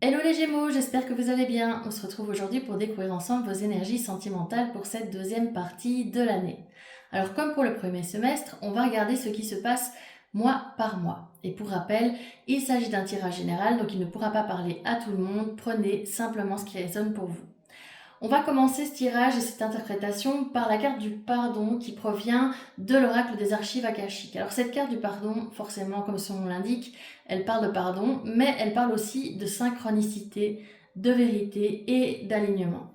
Hello les Gémeaux, j'espère que vous allez bien. On se retrouve aujourd'hui pour découvrir ensemble vos énergies sentimentales pour cette deuxième partie de l'année. Alors comme pour le premier semestre, on va regarder ce qui se passe mois par mois. Et pour rappel, il s'agit d'un tirage général, donc il ne pourra pas parler à tout le monde. Prenez simplement ce qui résonne pour vous. On va commencer ce tirage et cette interprétation par la carte du pardon qui provient de l'oracle des archives akashiques. Alors cette carte du pardon, forcément comme son nom l'indique, elle parle de pardon, mais elle parle aussi de synchronicité, de vérité et d'alignement.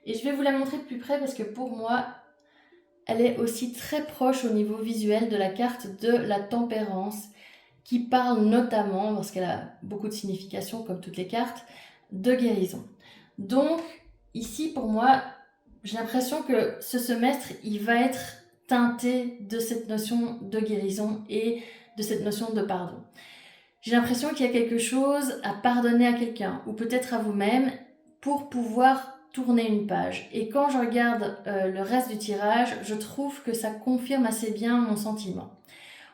Et je vais vous la montrer de plus près parce que pour moi, elle est aussi très proche au niveau visuel de la carte de la tempérance qui parle notamment, parce qu'elle a beaucoup de signification comme toutes les cartes, de guérison. Donc ici pour moi, j'ai l'impression que ce semestre, il va être teinté de cette notion de guérison et de cette notion de pardon. J'ai l'impression qu'il y a quelque chose à pardonner à quelqu'un ou peut-être à vous-même pour pouvoir tourner une page. Et quand je regarde le reste du tirage, je trouve que ça confirme assez bien mon sentiment.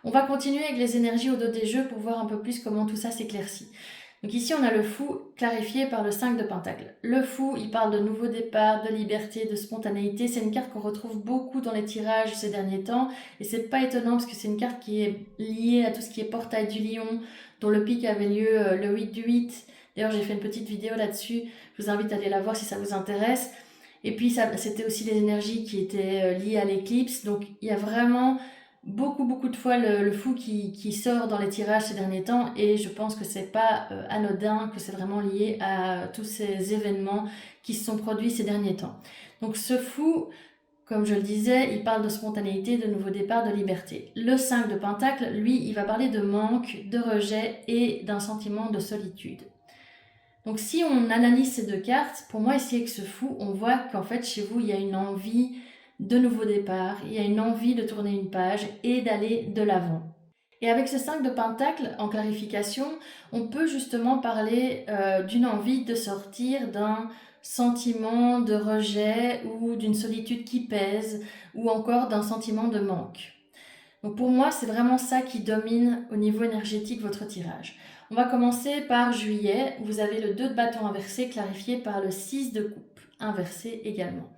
On va continuer avec les énergies au dos des jeux pour voir un peu plus comment tout ça s'éclaircit. Donc ici, on a le fou clarifié par le 5 de Pentacle. Le fou, il parle de nouveau départ, de liberté, de spontanéité. C'est une carte qu'on retrouve beaucoup dans les tirages ces derniers temps. Et c'est pas étonnant parce que c'est une carte qui est liée à tout ce qui est portail du lion, dont le pic avait lieu le 8 du 8. D'ailleurs, j'ai fait une petite vidéo là-dessus. Je vous invite à aller la voir si ça vous intéresse. Et puis, c'était aussi les énergies qui étaient liées à l'éclipse. Donc, il y a vraiment beaucoup de fois le fou qui sort dans les tirages ces derniers temps et je pense que c'est pas anodin, que c'est vraiment lié à tous ces événements qui se sont produits ces derniers temps. Donc ce fou, comme je le disais, il parle de spontanéité, de nouveau départ, de liberté. Le 5 de Pentacle, lui, il va parler de manque, de rejet et d'un sentiment de solitude. Donc si on analyse ces deux cartes, pour moi ici avec ce fou, on voit qu'en fait chez vous, il y a une envie de nouveau départ, il y a une envie de tourner une page et d'aller de l'avant. Et avec ce 5 de Pentacle en clarification, on peut justement parler d'une envie de sortir d'un sentiment de rejet ou d'une solitude qui pèse ou encore d'un sentiment de manque. Donc pour moi, c'est vraiment ça qui domine au niveau énergétique votre tirage. On va commencer par juillet. Vous avez le 2 de bâton inversé clarifié par le 6 de coupe inversé également.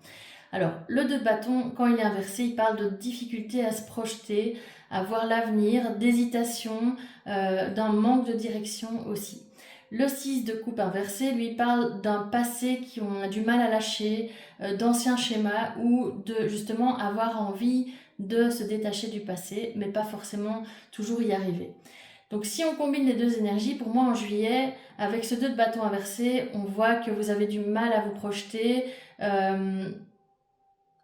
Alors, le 2 de bâton, quand il est inversé, il parle de difficulté à se projeter, à voir l'avenir, d'hésitation, d'un manque de direction aussi. Le 6 de coupe inversé, lui, parle d'un passé qu'on a du mal à lâcher, d'anciens schémas ou de justement avoir envie de se détacher du passé, mais pas forcément toujours y arriver. Donc si on combine les deux énergies, pour moi en juillet, avec ce 2 de bâton inversé, on voit que vous avez du mal à vous projeter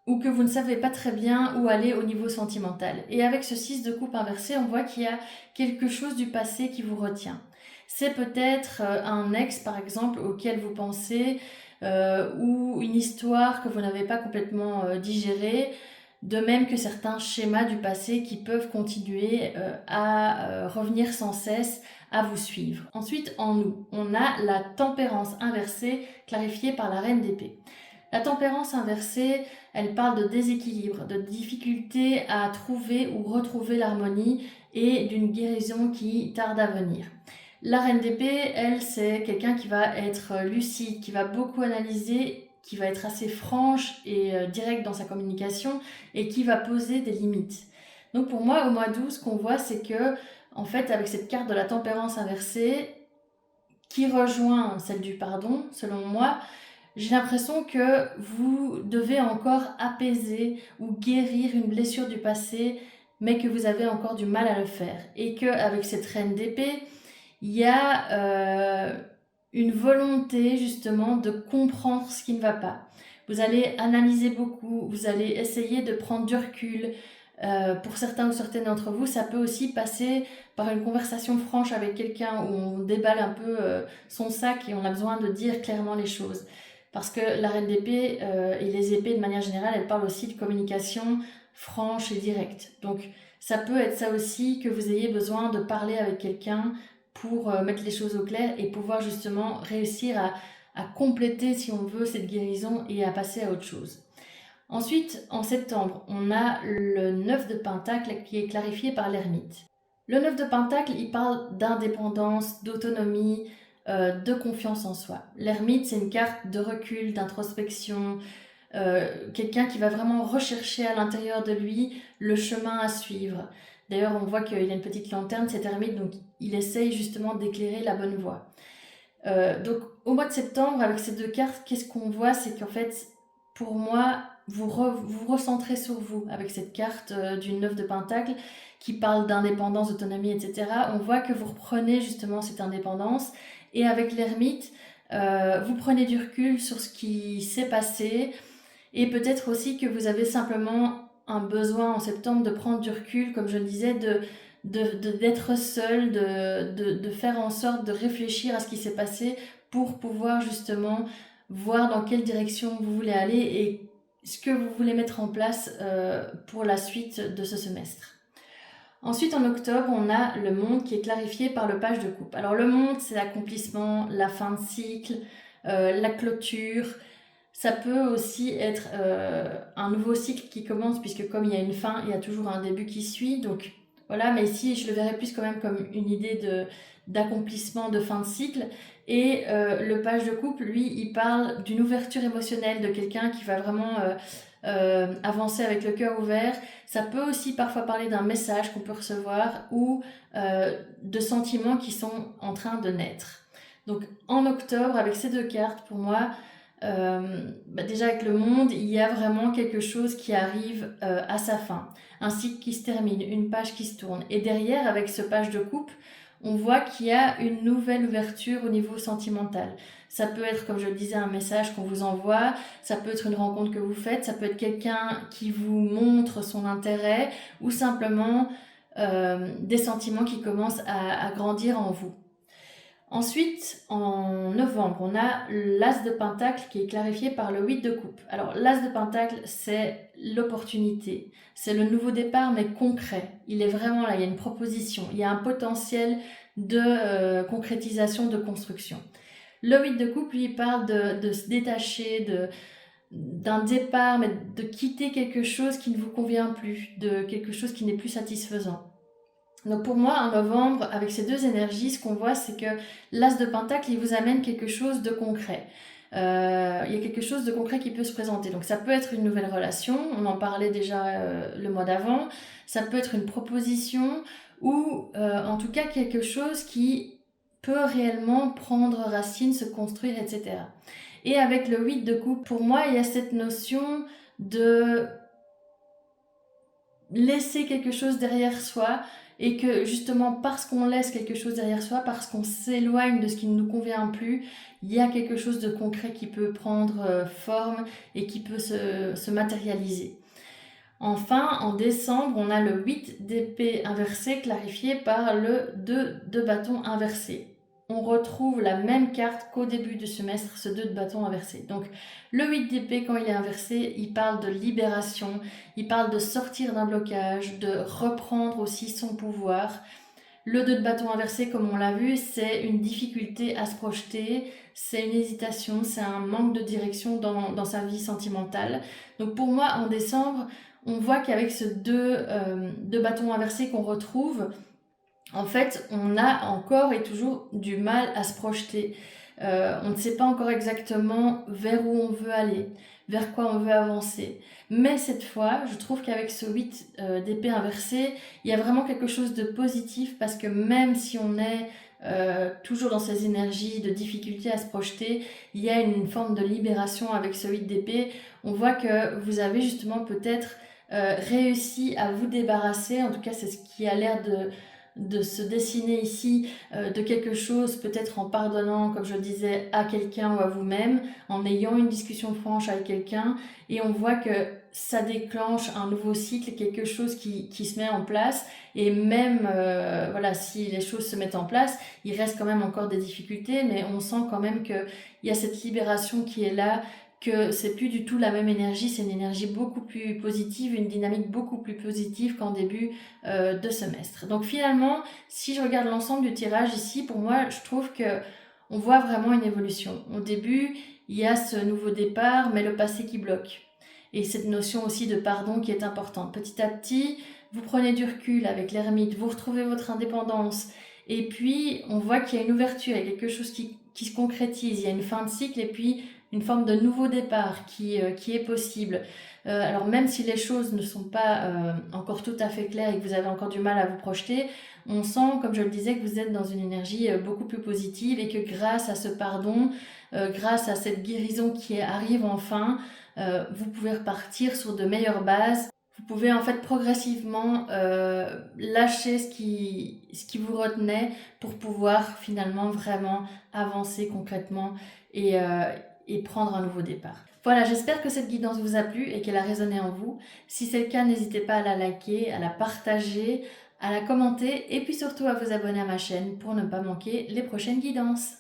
ou que vous ne savez pas très bien où aller au niveau sentimental. Et avec ce 6 de coupe inversé, on voit qu'il y a quelque chose du passé qui vous retient. C'est peut-être un ex, par exemple, auquel vous pensez, ou une histoire que vous n'avez pas complètement digérée, de même que certains schémas du passé qui peuvent continuer à revenir sans cesse à vous suivre. Ensuite, en nous, on a la tempérance inversée clarifiée par la reine d'épée. La tempérance inversée, elle parle de déséquilibre, de difficulté à trouver ou retrouver l'harmonie et d'une guérison qui tarde à venir. La reine d'épée, elle, c'est quelqu'un qui va être lucide, qui va beaucoup analyser, qui va être assez franche et directe dans sa communication et qui va poser des limites. Donc pour moi, au mois d'août, ce qu'on voit, c'est que, en fait, avec cette carte de la tempérance inversée, qui rejoint celle du pardon, selon moi, j'ai l'impression que vous devez encore apaiser ou guérir une blessure du passé, mais que vous avez encore du mal à le faire. Et qu'avec cette reine d'épée, il y a une volonté justement de comprendre ce qui ne va pas. Vous allez analyser beaucoup, vous allez essayer de prendre du recul. Pour certains ou certaines d'entre vous, ça peut aussi passer par une conversation franche avec quelqu'un où on déballe un peu son sac et on a besoin de dire clairement les choses. Parce que la reine d'épée et les épées de manière générale, elles parlent aussi de communication franche et directe. Donc ça peut être ça aussi, que vous ayez besoin de parler avec quelqu'un pour mettre les choses au clair et pouvoir justement réussir à compléter, si on veut, cette guérison et à passer à autre chose. Ensuite, en septembre, on a le 9 de Pentacle qui est clarifié par l'ermite. Le 9 de Pentacle, il parle d'indépendance, d'autonomie, de confiance en soi. L'ermite, c'est une carte de recul, d'introspection, quelqu'un qui va vraiment rechercher à l'intérieur de lui le chemin à suivre. D'ailleurs, on voit qu'il a une petite lanterne, cet ermite, donc il essaye justement d'éclairer la bonne voie. Donc au mois de septembre, avec ces 2 cartes, qu'est-ce qu'on voit? C'est qu'en fait, pour moi, vous recentrez sur vous avec cette carte du 9 de Pentacle qui parle d'indépendance, d'autonomie, etc. On voit que vous reprenez justement cette indépendance, et avec l'ermite, vous prenez du recul sur ce qui s'est passé, et peut-être aussi que vous avez simplement un besoin en septembre de prendre du recul, comme je le disais, d'être seul, de faire en sorte de réfléchir à ce qui s'est passé pour pouvoir justement voir dans quelle direction vous voulez aller et ce que vous voulez mettre en place pour la suite de ce semestre. Ensuite, en octobre, on a le monde qui est clarifié par le page de coupe. Alors le monde, c'est l'accomplissement, la fin de cycle, la clôture. Ça peut aussi être un nouveau cycle qui commence, puisque comme il y a une fin, il y a toujours un début qui suit. Donc voilà, mais ici, je le verrais plus quand même comme une idée d'accomplissement, de fin de cycle. Et le page de coupe, lui, il parle d'une ouverture émotionnelle, de quelqu'un qui va vraiment avancer avec le cœur ouvert. Ça peut aussi parfois parler d'un message qu'on peut recevoir ou de sentiments qui sont en train de naître. Donc en octobre, avec ces 2 cartes, pour moi, déjà avec le monde, il y a vraiment quelque chose qui arrive à sa fin. Un cycle qui se termine, une page qui se tourne. Et derrière, avec ce page de coupe, on voit qu'il y a une nouvelle ouverture au niveau sentimental. Ça peut être, comme je le disais, un message qu'on vous envoie, ça peut être une rencontre que vous faites, ça peut être quelqu'un qui vous montre son intérêt, ou simplement des sentiments qui commencent à grandir en vous. Ensuite, en novembre, on a l'As de Pentacle qui est clarifié par le 8 de coupe. Alors, l'As de Pentacle, c'est l'opportunité. C'est le nouveau départ, mais concret. Il est vraiment là, il y a une proposition, il y a un potentiel de concrétisation, de construction. Le 8 de coupe, lui, il parle de se détacher, d'un départ, mais de quitter quelque chose qui ne vous convient plus, de quelque chose qui n'est plus satisfaisant. Donc pour moi, en novembre, avec ces 2 énergies, ce qu'on voit, c'est que l'As de Pentacle, il vous amène quelque chose de concret. Il y a quelque chose de concret qui peut se présenter. Donc ça peut être une nouvelle relation, on en parlait déjà le mois d'avant, ça peut être une proposition ou en tout cas quelque chose qui peut réellement prendre racine, se construire, etc. Et avec le 8 de coupe, pour moi, il y a cette notion de laisser quelque chose derrière soi, et que justement parce qu'on laisse quelque chose derrière soi, parce qu'on s'éloigne de ce qui ne nous convient plus, il y a quelque chose de concret qui peut prendre forme et qui peut se matérialiser. Enfin, en décembre, on a le 8 d'épée inversé clarifié par le 2 de bâton inversé. On retrouve la même carte qu'au début du semestre, ce 2 de bâton inversé. Donc le 8 d'épée, quand il est inversé, il parle de libération, il parle de sortir d'un blocage, de reprendre aussi son pouvoir. Le 2 de bâton inversé, comme on l'a vu, c'est une difficulté à se projeter, c'est une hésitation, c'est un manque de direction dans sa vie sentimentale. Donc pour moi, en décembre, on voit qu'avec ce 2 de bâton inversé qu'on retrouve, en fait, on a encore et toujours du mal à se projeter. On ne sait pas encore exactement vers où on veut aller, vers quoi on veut avancer. Mais cette fois, je trouve qu'avec ce 8 d'épée inversée, il y a vraiment quelque chose de positif, parce que même si on est toujours dans ces énergies de difficulté à se projeter, il y a une forme de libération avec ce 8 d'épée. On voit que vous avez justement peut-être réussi à vous débarrasser, en tout cas c'est ce qui a l'air de se dessiner ici, de quelque chose, peut-être en pardonnant, comme je le disais, à quelqu'un ou à vous-même, en ayant une discussion franche avec quelqu'un, et on voit que ça déclenche un nouveau cycle, quelque chose qui se met en place, et même voilà, si les choses se mettent en place, il reste quand même encore des difficultés, mais on sent quand même qu'il y a cette libération qui est là, que c'est plus du tout la même énergie, c'est une énergie beaucoup plus positive, une dynamique beaucoup plus positive qu'en début de semestre. Donc finalement, si je regarde l'ensemble du tirage ici, pour moi, je trouve que on voit vraiment une évolution. Au début, il y a ce nouveau départ, mais le passé qui bloque. Et cette notion aussi de pardon qui est importante. Petit à petit, vous prenez du recul avec l'ermite, vous retrouvez votre indépendance. Et puis, on voit qu'il y a une ouverture, il y a quelque chose qui se concrétise, il y a une fin de cycle et puis une forme de nouveau départ qui est possible. Alors même si les choses ne sont pas encore tout à fait claires et que vous avez encore du mal à vous projeter, on sent, comme je le disais, que vous êtes dans une énergie beaucoup plus positive et que grâce à ce pardon, grâce à cette guérison qui arrive enfin, vous pouvez repartir sur de meilleures bases. Vous pouvez en fait progressivement lâcher ce qui vous retenait pour pouvoir finalement vraiment avancer concrètement et prendre un nouveau départ. Voilà, j'espère que cette guidance vous a plu et qu'elle a résonné en vous. Si c'est le cas, n'hésitez pas à la liker, à la partager, à la commenter et puis surtout à vous abonner à ma chaîne pour ne pas manquer les prochaines guidances.